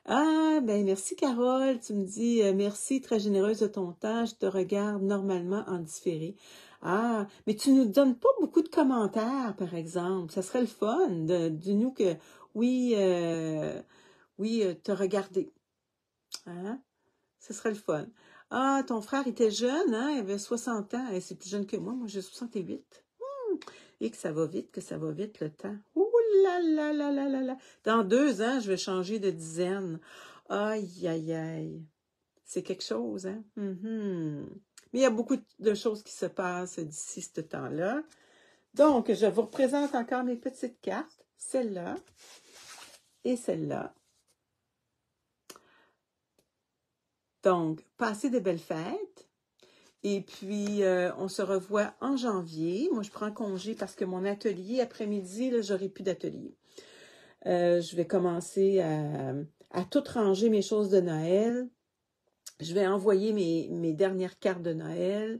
Ah, ben merci Carole, tu me dis merci, très généreuse de ton temps, je te regarde normalement en différé. Ah, mais tu nous donnes pas beaucoup de commentaires, par exemple. Ça serait le fun de nous que oui, t'as regardé. Hein? Ce serait le fun. Ah, ton frère était jeune, hein? Il avait 60 ans. Et c'est plus jeune que moi. Moi, j'ai 68. Et que ça va vite le temps. Ouh là là là là là là. Dans 2 ans, je vais changer de dizaine. Aïe, aïe, aïe. C'est quelque chose, hein? Mais il y a beaucoup de choses qui se passent d'ici ce temps-là. Donc, je vous représente encore mes petites cartes. Celle-là et celle-là. Donc, passez de belles fêtes. Et puis, on se revoit en janvier. Moi, je prends congé parce que mon atelier, après-midi, là, j'aurai plus d'atelier. Je vais commencer à tout ranger mes choses de Noël. Je vais envoyer mes dernières cartes de Noël.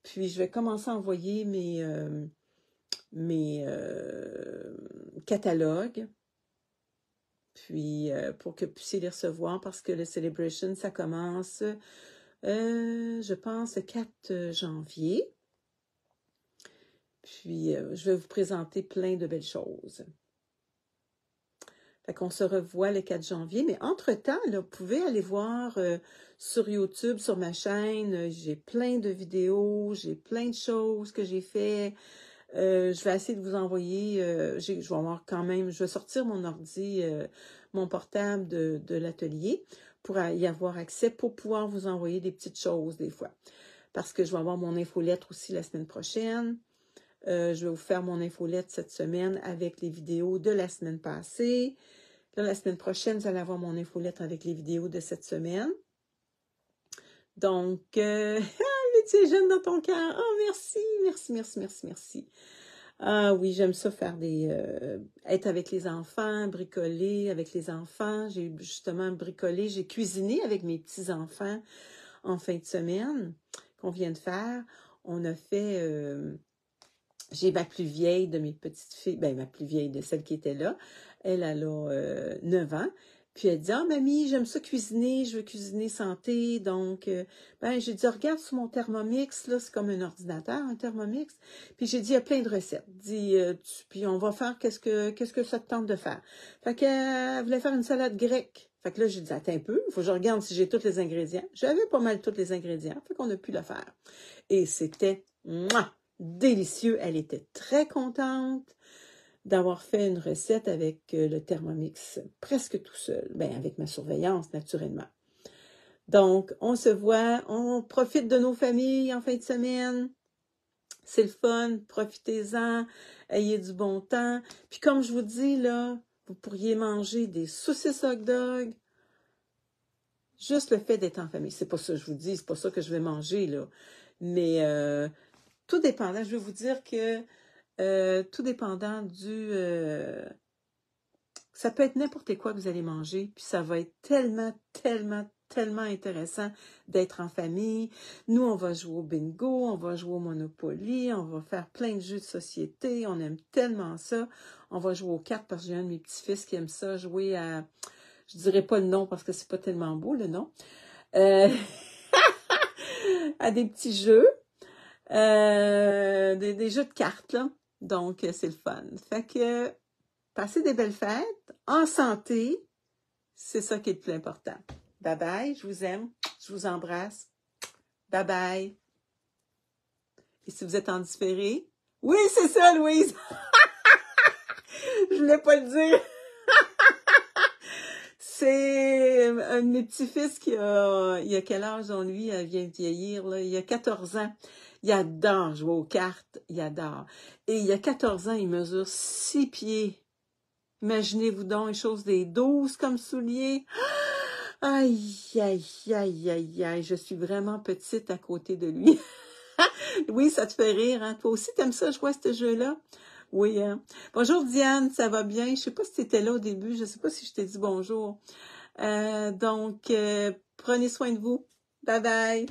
Puis, je vais commencer à envoyer mes catalogues. Puis, pour que vous puissiez les recevoir, parce que le Celebration, ça commence, je pense, le 4 janvier. Puis, je vais vous présenter plein de belles choses. Fait qu'on se revoit le 4 janvier. Mais entre-temps, là, vous pouvez aller voir sur YouTube, sur ma chaîne, j'ai plein de vidéos, j'ai plein de choses que j'ai fait. Je vais essayer de vous envoyer, je vais avoir quand même, je vais sortir mon ordi, mon portable de l'atelier pour y avoir accès, pour pouvoir vous envoyer des petites choses des fois. Parce que je vais avoir mon infolettre aussi la semaine prochaine. Je vais vous faire mon infolettre cette semaine avec les vidéos de la semaine passée. Là, la semaine prochaine, vous allez avoir mon infolettre avec les vidéos de cette semaine. Donc, tu es jeune dans ton cœur. Oh, merci, merci, merci, merci, merci. Ah oui, j'aime ça faire être avec les enfants, bricoler avec les enfants. J'ai justement bricolé, j'ai cuisiné avec mes petits-enfants en fin de semaine qu'on vient de faire. On a fait, j'ai ma plus vieille de mes petites filles, ben ma plus vieille de celle qui était là. Elle a 9 ans. Puis elle dit, « Ah, mamie, j'aime ça cuisiner, je veux cuisiner santé. » Donc, j'ai dit, « Regarde sur mon Thermomix, là, c'est comme un ordinateur, un Thermomix. » Puis j'ai dit, « Il y a plein de recettes. » Puis on va faire qu'est-ce que ça te tente de faire. Fait qu'elle voulait faire une salade grecque. Fait que là, j'ai dit, « Attends un peu, il faut que je regarde si j'ai tous les ingrédients. » J'avais pas mal tous les ingrédients, fait qu'on a pu le faire. Et c'était délicieux. Elle était très contente d'avoir fait une recette avec le Thermomix presque tout seul, bien avec ma surveillance naturellement. Donc, on se voit, on profite de nos familles en fin de semaine. C'est le fun, profitez-en, ayez du bon temps. Puis comme je vous dis, là, vous pourriez manger des saucisses hot dog. Juste le fait d'être en famille. C'est pas ça que je vous dis, c'est pas ça que je vais manger, là. Mais tout dépendant, je vais vous dire que tout dépendant ça peut être n'importe quoi que vous allez manger, puis ça va être tellement, tellement, tellement intéressant d'être en famille. Nous, on va jouer au bingo, on va jouer au Monopoly, on va faire plein de jeux de société, on aime tellement ça. On va jouer aux cartes parce que j'ai un de mes petits-fils qui aime ça, jouer à... Je dirais pas le nom parce que c'est pas tellement beau, le nom. À des petits jeux, des jeux de cartes, là. Donc, c'est le fun. Fait que, passez des belles fêtes, en santé, c'est ça qui est le plus important. Bye bye, je vous aime, je vous embrasse. Bye bye. Et si vous êtes en différé, oui, c'est ça, Louise. Je voulais pas le dire. C'est un de mes petits-fils il a quel âge, lui? Il vient de vieillir, là. Il a 14 ans. Il adore jouer aux cartes. Il adore. Et il a 14 ans, il mesure 6 pieds. Imaginez-vous donc une chose des 12 comme souliers. Aïe, aïe, aïe, aïe, aïe. Je suis vraiment petite à côté de lui. Oui, ça te fait rire, hein? Toi aussi, t'aimes ça, jouer à ce jeu-là? Oui, hein? Bonjour Diane, ça va bien? Je sais pas si tu étais là au début, je sais pas si je t'ai dit bonjour. Donc, prenez soin de vous. Bye bye!